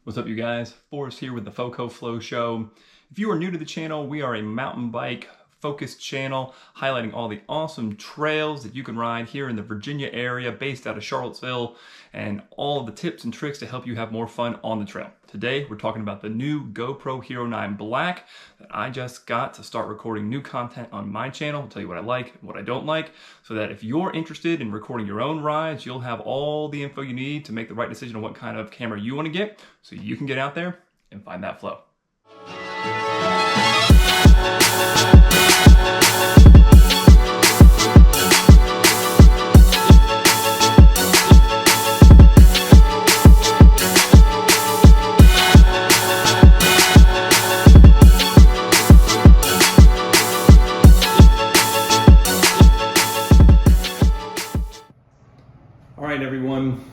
What's up, you guys? Forrest here with the FoCo Flow Show. If you are new to the channel, we are a mountain bike focused channel highlighting all the awesome trails that you can ride here in the Virginia area based out of Charlottesville and all of the tips and tricks to help you have more fun on the trail. Today, we're talking about the new GoPro Hero 9 Black that I just got to start recording new content on my channel. I'll tell you what I like and what I don't like, so that if you're interested in recording your own rides, you'll have all the info you need to make the right decision on what kind of camera you want to get so you can get out there and find that flow. Everyone,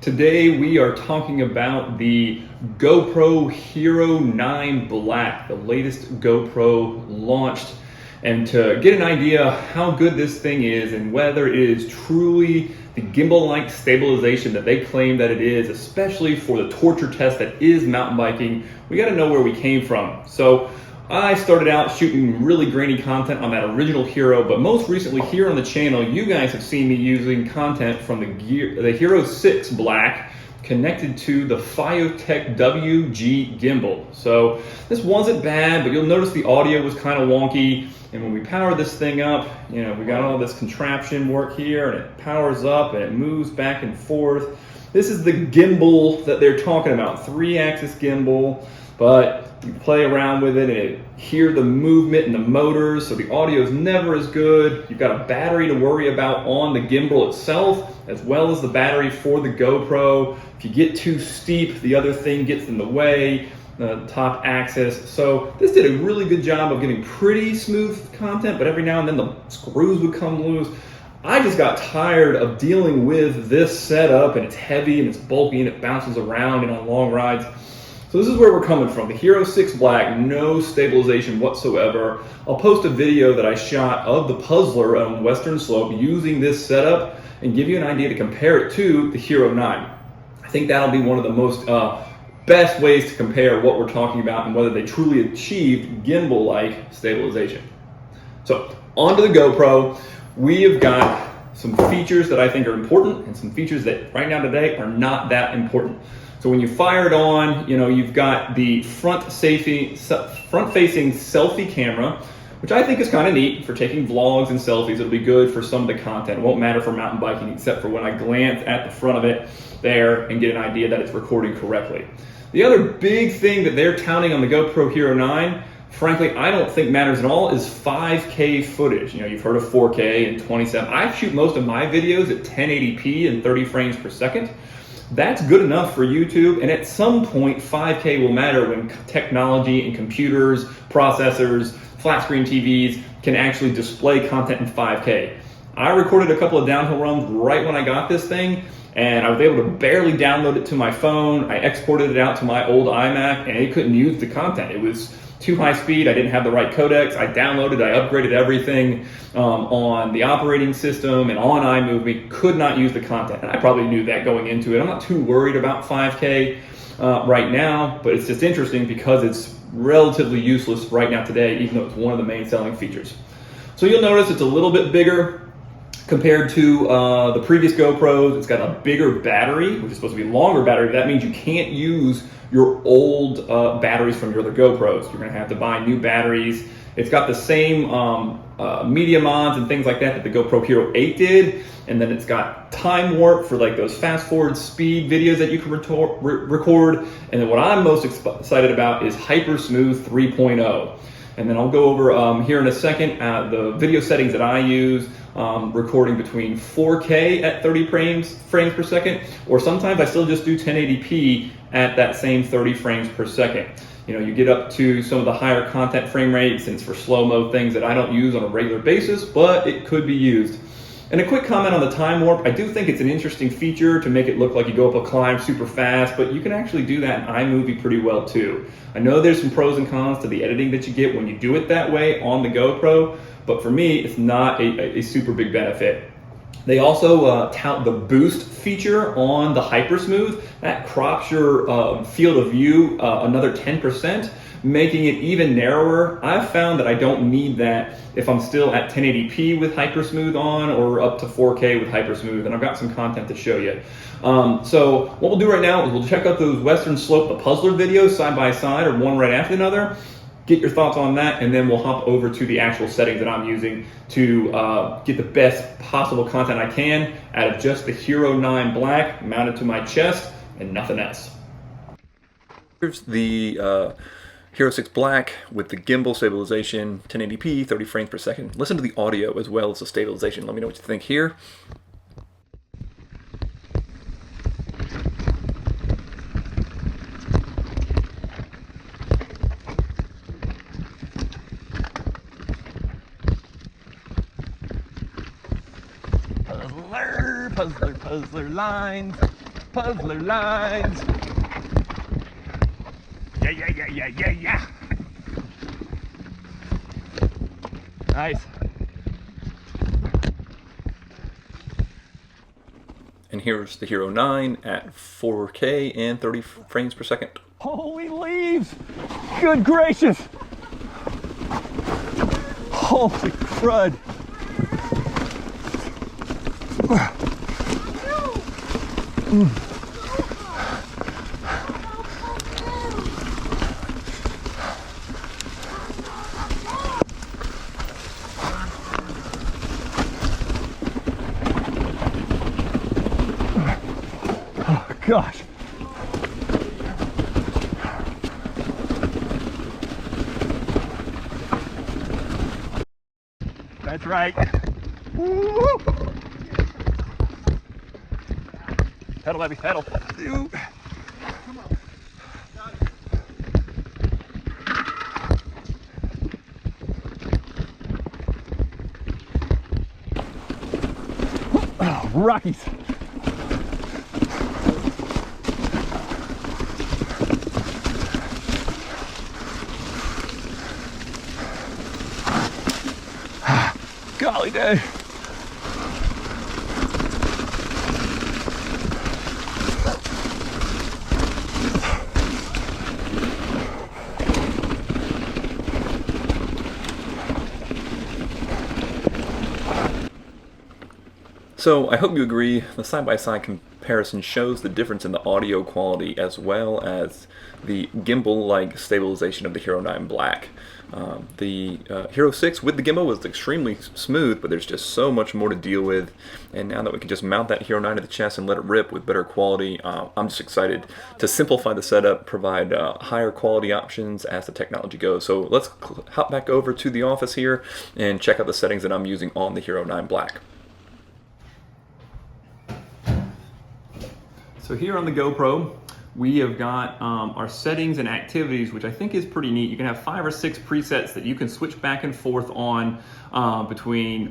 today we are talking about the GoPro Hero 9 Black, the latest GoPro launched, and to get an idea how good this thing is and whether it is truly the gimbal-like stabilization that they claim that it is, especially for the torture test that is mountain biking. We got to know where we came from. So I started out shooting really grainy content on that original Hero, but most recently here on the channel, you guys have seen me using content from the Hero 6 Black connected to the Fiotech WG gimbal. So this wasn't bad, but you'll notice the audio was kind of wonky. And when we power this thing up, you know, we got all this contraption work here, and it powers up and it moves back and forth. This is the gimbal that they're talking about, 3-axis gimbal, but you play around with it and hear the movement and the motors, so the audio is never as good. You've got a battery to worry about on the gimbal itself, as well as the battery for the GoPro. If you get too steep, the other thing gets in the way, the top axis. So this did a really good job of getting pretty smooth content, but every now and then the screws would come loose. I just got tired of dealing with this setup, and it's heavy and it's bulky and it bounces around and on long rides. So this is where we're coming from. The Hero 6 Black, no stabilization whatsoever. I'll post a video that I shot of the Puzzler on Western Slope using this setup and give you an idea to compare it to the Hero 9. I think that'll be one of the most best ways to compare what we're talking about and whether they truly achieved gimbal-like stabilization. So onto the GoPro, we have got some features that I think are important and some features that right now today are not that important. So when you fire it on, you know, you've got the front-facing selfie camera, which I think is kind of neat for taking vlogs and selfies. It'll be good for some of the content. It won't matter for mountain biking, except for when I glance at the front of it there and get an idea that it's recording correctly. The other big thing that they're touting on the GoPro Hero 9, frankly, I don't think matters at all, is 5K footage. You know, you've heard of 4K and 27. I shoot most of my videos at 1080p and 30 frames per second. That's good enough for YouTube, and at some point 5K will matter when technology and computers, processors, flat screen TVs can actually display content in 5K. I recorded a couple of downhill runs right when I got this thing, and I was able to barely download it to my phone. I exported it out to my old iMac, and it couldn't use the content. It was too high speed. I didn't have the right codecs. I upgraded everything on the operating system and on iMovie. Could not use the content, and I probably knew that going into it. I'm not too worried about 5K right now, but it's just interesting because it's relatively useless right now today, even though it's one of the main selling features. So you'll notice it's a little bit bigger compared to the previous GoPros. It's got a bigger battery, which is supposed to be a longer battery. That means you can't use your old batteries from your other GoPros. You're gonna have to buy new batteries. It's got the same media mods and things like that the GoPro Hero 8 did, and then it's got time warp for like those fast forward speed videos that you can record, and then what I'm most excited about is Hyper Smooth 3.0. And then I'll go over here in a second the video settings that I use, recording between 4K at 30 frames per second, or sometimes I still just do 1080p at that same 30 frames per second. You know, you get up to some of the higher content frame rates, and it's for slow-mo things that I don't use on a regular basis, but it could be used. And a quick comment on the time warp. I do think it's an interesting feature to make it look like you go up a climb super fast, but you can actually do that in iMovie pretty well too. I know there's some pros and cons to the editing that you get when you do it that way on the GoPro, but for me, it's not a super big benefit. They also tout the boost feature on the Hypersmooth. That crops your field of view another 10%, making it even narrower. I've found that I don't need that if I'm still at 1080p with Hypersmooth on or up to 4K with Hypersmooth, and I've got some content to show you. So what we'll do right now is we'll check out those Western Slope, the Puzzler videos side by side or one right after another. Get your thoughts on that, and then we'll hop over to the actual settings that I'm using to get the best possible content I can out of just the Hero 9 Black mounted to my chest and nothing else. Here's the Hero 6 Black with the gimbal stabilization, 1080p, 30 frames per second. Listen to the audio as well as the stabilization. Let me know what you think here. Puzzler lines, puzzler lines. Yeah. Nice. And here's the Hero 9 at 4K and 30 frames per second. Holy leaves! Good gracious! Holy crud! Oh gosh! That's right. Woo! Pedal, Abby, pedal. Come on. Oh, Rockies. Golly day. So I hope you agree, the side-by-side comparison shows the difference in the audio quality as well as the gimbal-like stabilization of the Hero 9 Black. The Hero 6 with the gimbal was extremely smooth, but there's just so much more to deal with. And now that we can just mount that Hero 9 to the chest and let it rip with better quality, I'm just excited to simplify the setup, provide higher quality options as the technology goes. So let's hop back over to the office here and check out the settings that I'm using on the Hero 9 Black. So here on the GoPro, we have got our settings and activities, which I think is pretty neat. You can have 5 or 6 presets that you can switch back and forth on between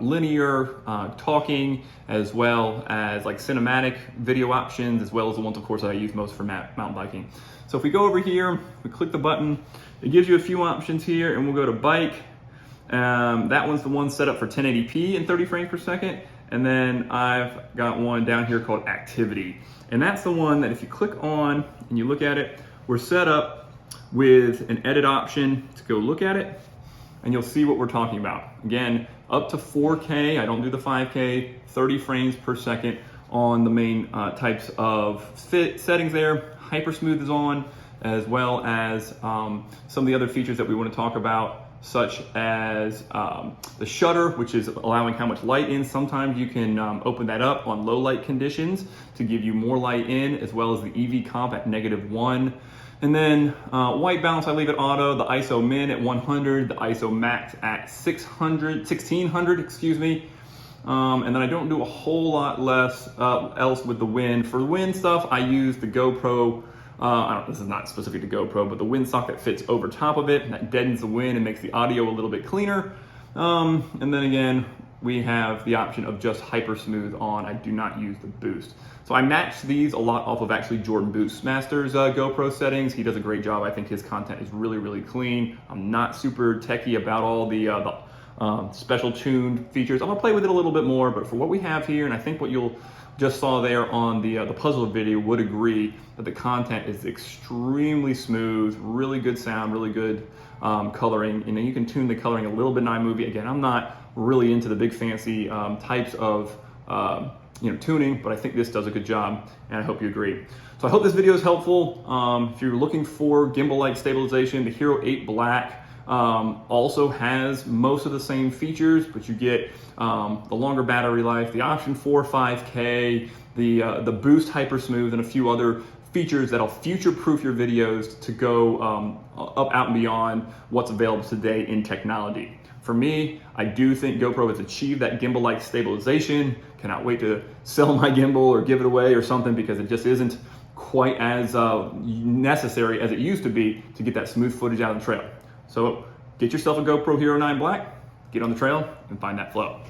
linear talking, as well as like cinematic video options, as well as the ones, of course, that I use most for mountain biking. So if we go over here, we click the button, it gives you a few options here, and we'll go to bike. That one's the one set up for 1080p and 30 frames per second. And then I've got one down here called activity. And that's the one that if you click on and you look at it, we're set up with an edit option to go look at it, and you'll see what we're talking about. Again, up to 4K, I don't do the 5K, 30 frames per second on the main types of settings there. Hypersmooth is on, as well as some of the other features that we want to talk about, such as the shutter, which is allowing how much light in. Sometimes you can open that up on low light conditions to give you more light in, as well as the EV comp at -1. And then white balance, I leave it auto, the ISO min at 100, the ISO max at 1600, excuse me. And then I don't do a whole lot less else with the wind. For wind stuff, I use the GoPro. This is not specific to GoPro, but the windsock that fits over top of it, and that deadens the wind and makes the audio a little bit cleaner. And then again, we have the option of just Hypersmooth on. I do not use the boost. So I match these a lot off of actually Jordan Boostmaster's GoPro settings. He does a great job. I think his content is really, really clean. I'm not super techie about all the special tuned features. I'm gonna play with it a little bit more, but for what we have here, and I think what you'll just saw there on the puzzle video would agree that the content is extremely smooth, really good sound, really good coloring. You know, you can tune the coloring a little bit in iMovie. Again, I'm not really into the big fancy types of tuning, but I think this does a good job, and I hope you agree. So I hope this video is helpful. If you're looking for gimbal-like stabilization, the Hero 8 Black also has most of the same features, but you get the longer battery life, the option for 5K, the boost hyper smooth, and a few other features that'll future-proof your videos to go up, out and beyond what's available today in technology. For me, I do think GoPro has achieved that gimbal-like stabilization. Cannot wait to sell my gimbal or give it away or something, because it just isn't quite as necessary as it used to be to get that smooth footage out on the trail. So get yourself a GoPro Hero 9 Black, get on the trail, and find that flow.